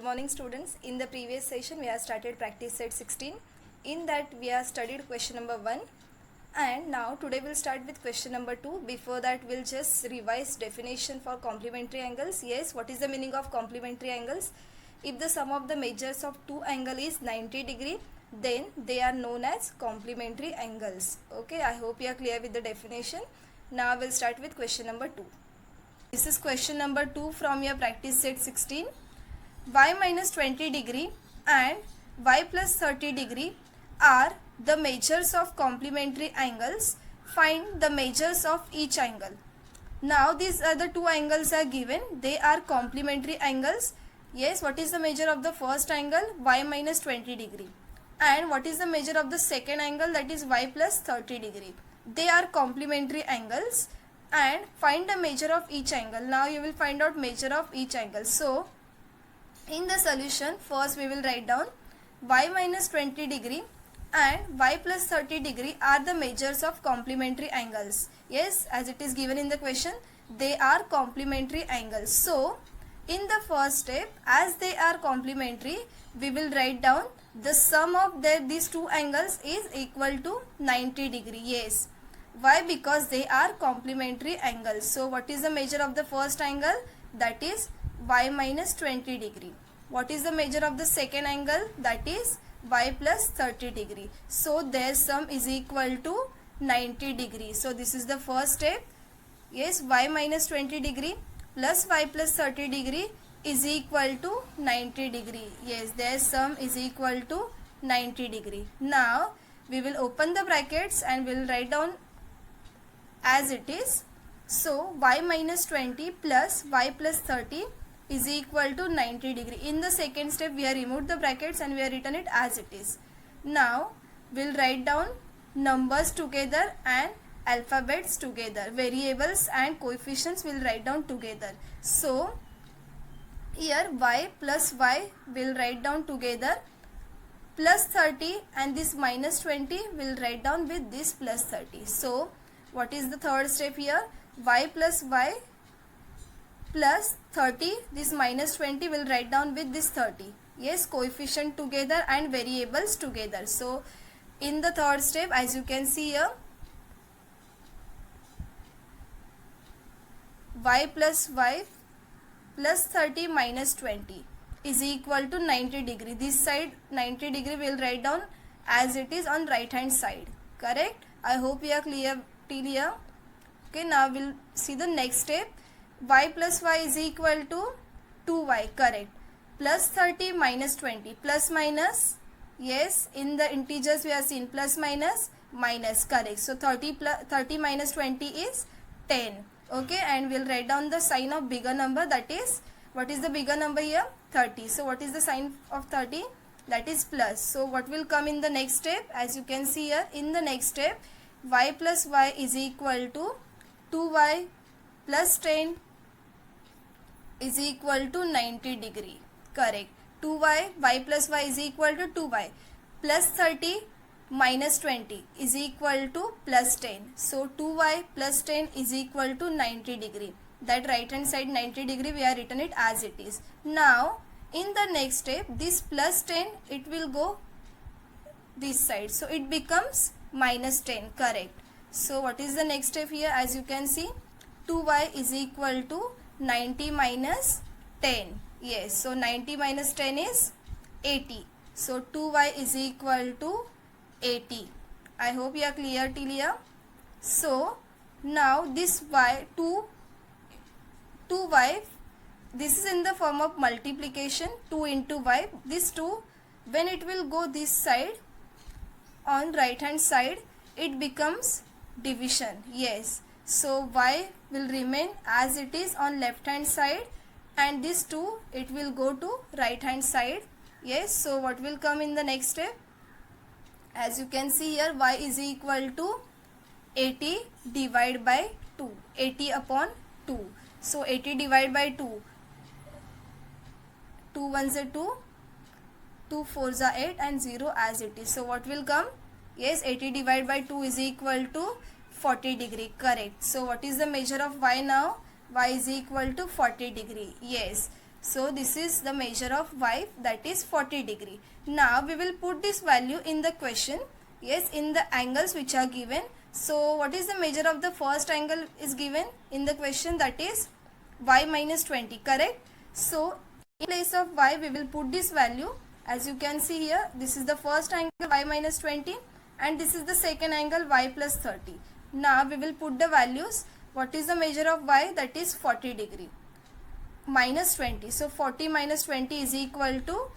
morning students. In the previous session we have started practice set 16. In that we have studied question number 1 and now today we'll start with question number 2. Before that we'll just revise definition for complementary angles. Yes, what is the meaning of complementary angles? If the sum of the measures of two angle is 90 degree, then they are known as complementary angles. Okay, I hope you are clear with the definition. Now we'll start with question number 2. This is question number 2 from your practice set 16. Y minus 20 degree and y plus 30 degree are the measures of complementary angles. Find the measures of each angle. Now these are the two angles are given. They are complementary angles. Yes, what is the measure of the first angle? Y minus 20 degree. And what is the measure of the second angle? That is y plus 30 degree. They are complementary angles. And find the measure of each angle. Now you will find out measure of each angle. So in the solution, first we will write down y minus 20 degree and y plus 30 degree are the measures of complementary angles. Yes, as it is given in the question, they are complementary angles. So in the first step, as they are complementary, we will write down the sum of these two angles is equal to 90 degree. Yes. Why? Because they are complementary angles. So what is the measure of the first angle? That is y minus 20 degree. What is the measure of the second angle? That is y plus 30 degree. So their sum is equal to 90 degree. So this is the first step. Yes, y minus 20 degree plus y plus 30 degree is equal to 90 degree. Yes, their sum is equal to 90 degree. Now we will open the brackets and we will write down as it is. So y minus 20 plus y plus 30 is equal to 90 degree. In the second step we have removed the brackets and we have written it as it is. Now we'll write down numbers together and alphabets together. Variables and coefficients will write down together. So here y plus y will write down together, plus 30 and this minus 20 will write down with this plus 30. So what is the third step here? Y plus y plus 30, this minus 20 will write down with this 30. Yes, coefficient together and variables together. So in the third step, as you can see here, y plus 30 minus 20 is equal to 90 degree. This side 90 degree will write down as it is on right hand side. Correct? I hope you are clear till here. Okay, now we'll see the next step. Y plus y is equal to 2y. Correct. Plus 30 minus 20. Plus minus. Yes, in the integers we have seen plus minus minus. Correct. So 30 minus 20 is 10. Okay, and we'll write down the sign of bigger number, that is, what is the bigger number here? 30. So what is the sign of 30? That is plus. So what will come in the next step? As you can see here, in the next step, y plus y is equal to 2y plus 10 is equal to 90 degree. Correct. 2y, y plus y is equal to 2y plus 30 minus 20 is equal to plus 10. So 2y plus 10 is equal to 90 degree. That right hand side 90 degree we have written it as it is. Now in the next step, this plus 10 it will go this side. So it becomes minus 10. Correct. So what is the next step here? As you can see, 2y is equal to 90 minus 10. Yes, so 90 minus 10 is 80. So 2y is equal to 80. I hope you are clear till here. So now this y 2y, this is in the form of multiplication, 2 into y. This 2, when it will go this side on right hand side, it becomes division. Yes, so y will remain as it is on left hand side and this 2 it will go to right hand side. Yes, so what will come in the next step? As you can see here, y is equal to 80 divided by 2. 80 upon 2. So 80 divided by 2. 2 1s are 2. 2 4s are 8 and 0 as it is. So what will come? Yes, 80 divided by 2 is equal to 40 degree. Correct. So what is the measure of y now? Y is equal to 40 degree. Yes. So this is the measure of y, that is 40 degree. Now we will put this value in the question. Yes, in the angles which are given. So what is the measure of the first angle is given in the question, that is y minus 20, correct? So in place of y we will put this value. As you can see here, this is the first angle y minus 20 and this is the second angle y plus 30. Now we will put the values. What is the measure of y? That is 40 degree minus 20. So 40 minus 20 is equal to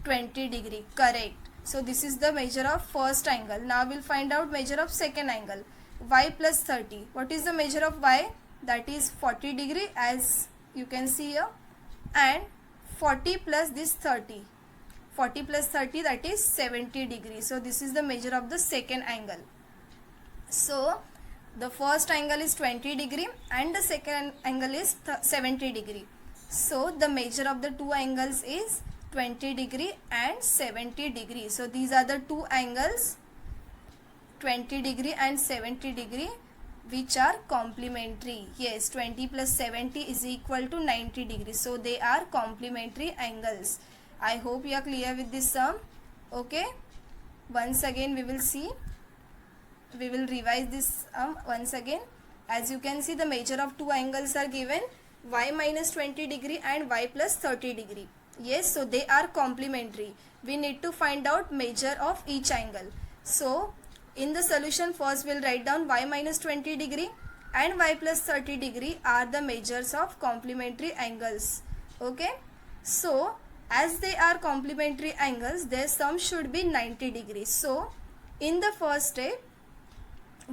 20 degree, correct? So this is the measure of first angle. Now we'll find out measure of second angle, y plus 30. What is the measure of y? That is 40 degree, as you can see here, and 40 plus this 30. 40 plus 30, that is 70 degree. So this is the measure of the second angle. So the first angle is 20 degree and the second angle is 70 degree. So the measure of the two angles is 20 degree and 70 degree. So these are the two angles, 20 degree and 70 degree, which are complementary. Yes, 20 plus 70 is equal to 90 degrees. So they are complementary angles. I hope you are clear with this sum. Okay, once again we will see. We will revise this once again. As you can see, the measure of two angles are given, y minus 20 degree and y plus 30 degree. Yes, so they are complementary. We need to find out measure of each angle. So in the solution, first we'll write down y minus 20 degree and y plus 30 degree are the measures of complementary angles. Okay, so as they are complementary angles, their sum should be 90 degrees. So in the first step,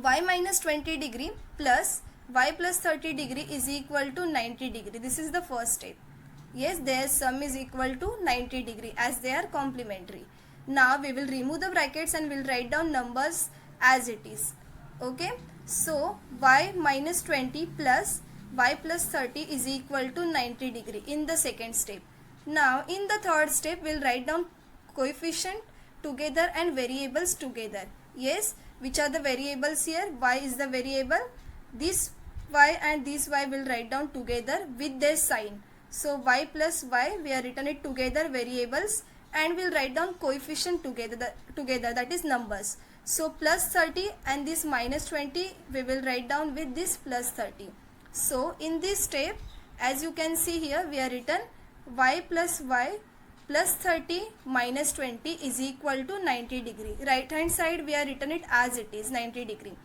y minus 20 degree plus y plus 30 degree is equal to 90 degree. This is the first step. Yes, their sum is equal to 90 degree as they are complementary. Now we will remove the brackets and we'll write down numbers as it is. Okay, so y minus 20 plus y plus 30 is equal to 90 degree in the second step. Now in the third step, we'll write down coefficient together and variables together. Yes, which are the variables here? Y is the variable. This y and this y will write down together with their sign. So y plus y, we are written it together, variables, and we'll write down coefficient together, that is numbers. So plus 30 and this minus 20 we will write down with this plus 30. So in this step, as you can see here, we are written y plus 30 minus 20 is equal to 90 degree. Right hand side we are written it as it is, 90 degree.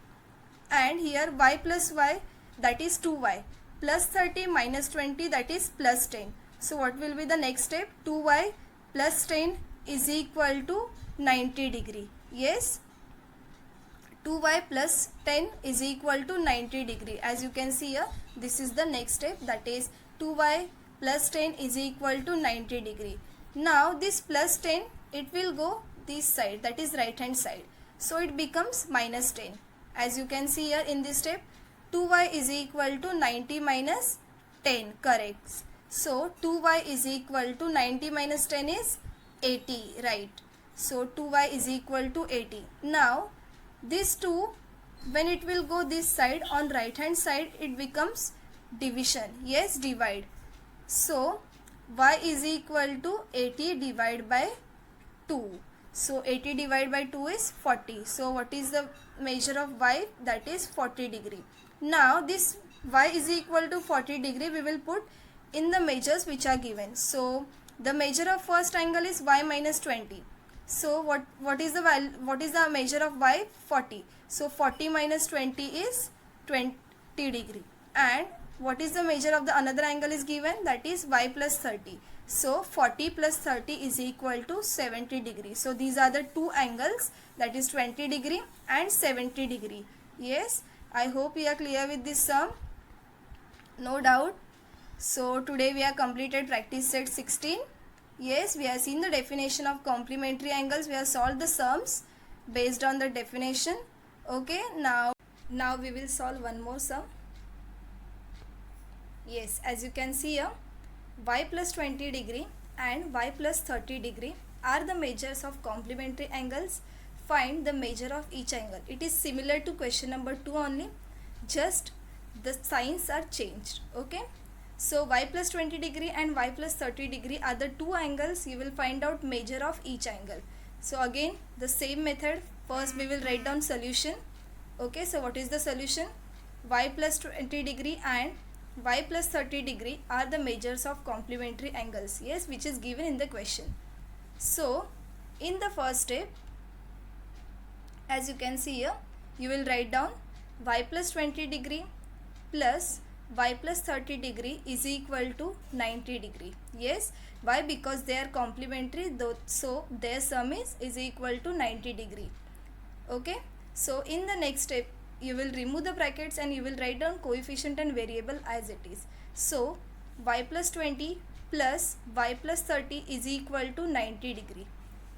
And here y plus y, that is 2y, plus 30 minus 20, that is plus 10. So what will be the next step? 2y plus 10 is equal to 90 degree. Yes, 2y plus 10 is equal to 90 degree. As you can see here, this is the next step, that is 2y plus 10 is equal to 90 degree. Now this plus 10, it will go this side, that is right hand side. So it becomes minus 10. As you can see here in this step, 2y is equal to 90 minus 10, correct? So 2y is equal to 90 minus 10 is 80, right? So 2y is equal to 80. Now this 2, when it will go this side, on right hand side, it becomes division. Yes, divide. So y is equal to 80 divided by 2. So 80 divided by 2 is 40. So what is the measure of y? That is 40 degree. Now this y is equal to 40 degree we will put in the measures which are given. So the measure of first angle is y minus 20. So what is the value? What is the measure of y? 40. So 40 minus 20 is 20 degree. And what is the measure of the another angle is given? That is y plus 30. So 40 plus 30 is equal to 70 degree. So these are the two angles, that is 20 degree and 70 degree. Yes, I hope you are clear with this sum. No doubt. So today we have completed practice set 16. Yes, we have seen the definition of complementary angles. We have solved the sums based on the definition. Okay, now we will solve one more sum. Yes, as you can see here, y plus 20 degree and y plus 30 degree are the measures of complementary angles. Find the measure of each angle. It is similar to question number 2 only, just the signs are changed. Okay, So y plus 20 degree and y plus 30 degree are the two angles. You will find out measure of each angle. So again the same method. First we will write down solution. Okay, so what is the solution? Y plus 20 degree and y plus 30 degree are the measures of complementary angles. Yes, which is given in the question. So in the first step, as you can see here, you will write down y plus 20 degree plus y plus 30 degree is equal to 90 degree. Yes, why? Because they are complementary, so their sum is equal to 90 degree. Okay, so in the next step you will remove the brackets and you will write down coefficient and variable as it is. So y plus 20 plus y plus 30 is equal to 90 degree.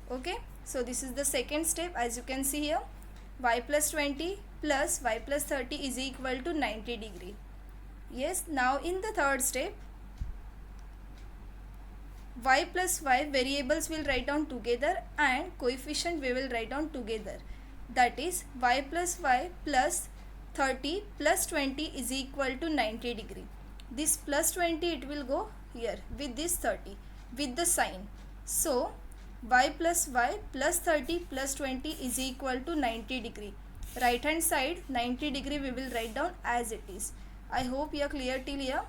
Okay, so this is the second step. As you can see here, y plus 20 plus y plus 30 is equal to 90 degree. Yes, now in the third step, y plus y variables will write down together and coefficient we will write down together. That is y plus y plus 30 plus 20 is equal to 90 degree. This plus 20 it will go here with this 30 with the sign. So y plus y plus 30 plus 20 is equal to 90 degree. Right hand side 90 degree we will write down as it is. I hope you are clear till here.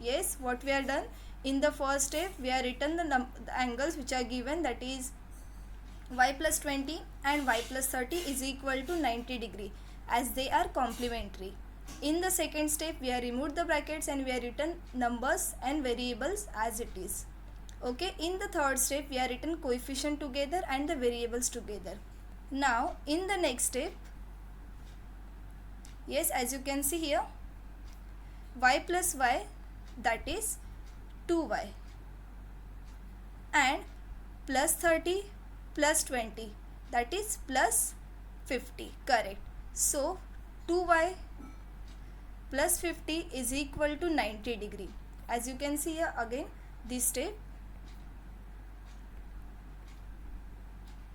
Yes, what we are done in the first step, we are written the angles which are given, that is y plus 20 and y plus 30 is equal to 90 degree as they are complementary. In the second step, we are removed the brackets and we are written numbers and variables as it is. Okay, in the third step, we are written coefficient together and the variables together. Now in the next step, yes, as you can see here, y plus y, that is 2y, and plus 30 plus 20, that is plus 50. Correct. So 2y plus 50 is equal to 90 degree. As you can see here, again this step,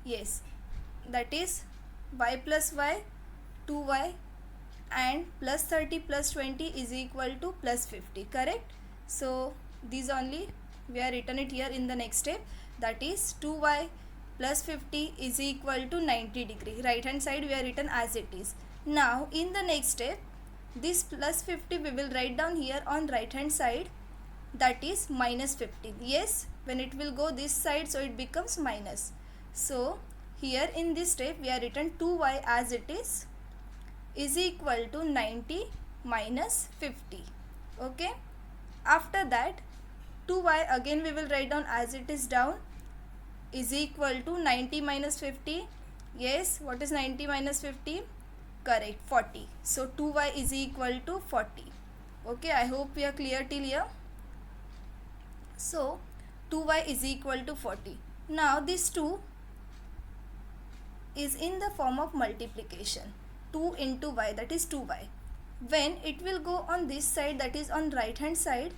yes, that is y plus y 2y and plus 30 plus 20 is equal to plus 50. Correct. So these only we are written it here in the next step, that is 2y plus 50 is equal to 90 degree. Right hand side we are written as it is. Now in the next step, this plus 50 we will write down here on right hand side, that is minus 50. Yes, when it will go this side, so it becomes minus. So here in this step we are written 2y as it is equal to 90 minus 50. Okay, after that 2y again we will write down as it is down, is equal to 90 minus 50. Yes, what is 90 minus 50? Correct, 40. So 2y is equal to 40. Okay, I hope we are clear till here. So 2y is equal to 40. Now this 2 is in the form of multiplication. 2 into y, that is 2y. When it will go on this side, that is on right hand side,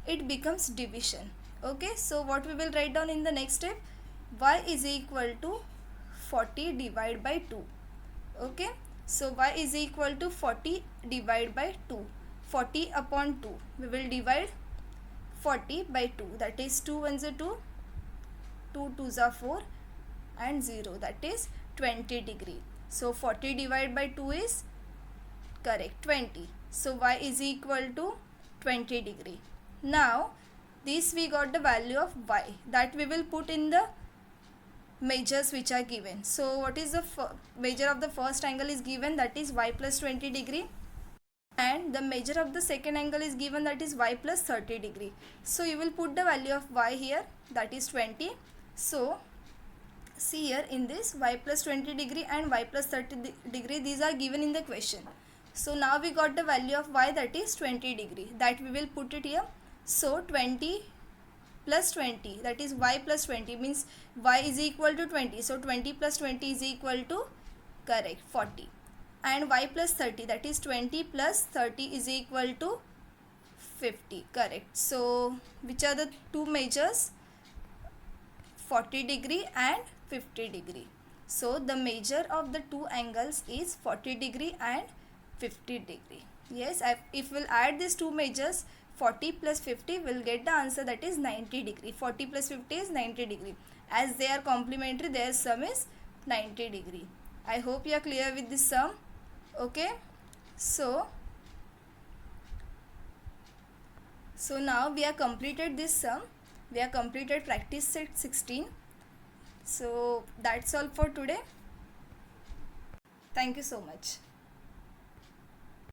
it becomes division. Okay, so what we will write down in the next step, y is equal to 40 divided by 2. Okay, so y is equal to 40 divided by 2. 40 upon 2, we will divide 40 by 2, that is 2 ones are 2, 2 twos are 4 and 0, that is 20 degree. So 40 divided by 2 is correct 20. So y is equal to 20 degree. Now this we got the value of y, that we will put in the measures which are given. So what is the measure of the first angle is given, that is y plus 20 degree, and the measure of the second angle is given, that is y plus 30 degree. So you will put the value of y here, that is 20. So see here in this y plus 20 degree and y plus 30 degree, these are given in the question. So now we got the value of y, that is 20 degree, that we will put it here. So 20 plus 20, that is y plus 20, means y is equal to 20. So 20 plus 20 is equal to correct 40. And y plus 30, that is 20 plus 30 is equal to 50. Correct. So which are the two measures? 40 degree and 50 degree. So the measure of the two angles is 40 degree and 50 degree. Yes, if we'll add these two measures, 40 plus 50 will get the answer, that is 90 degree. 40 plus 50 is 90 degree. As they are complementary, their sum is 90 degree. I hope you are clear with this sum. Okay, so now we have completed this sum. We have completed practice set 16. So that's all for today. Thank you so much.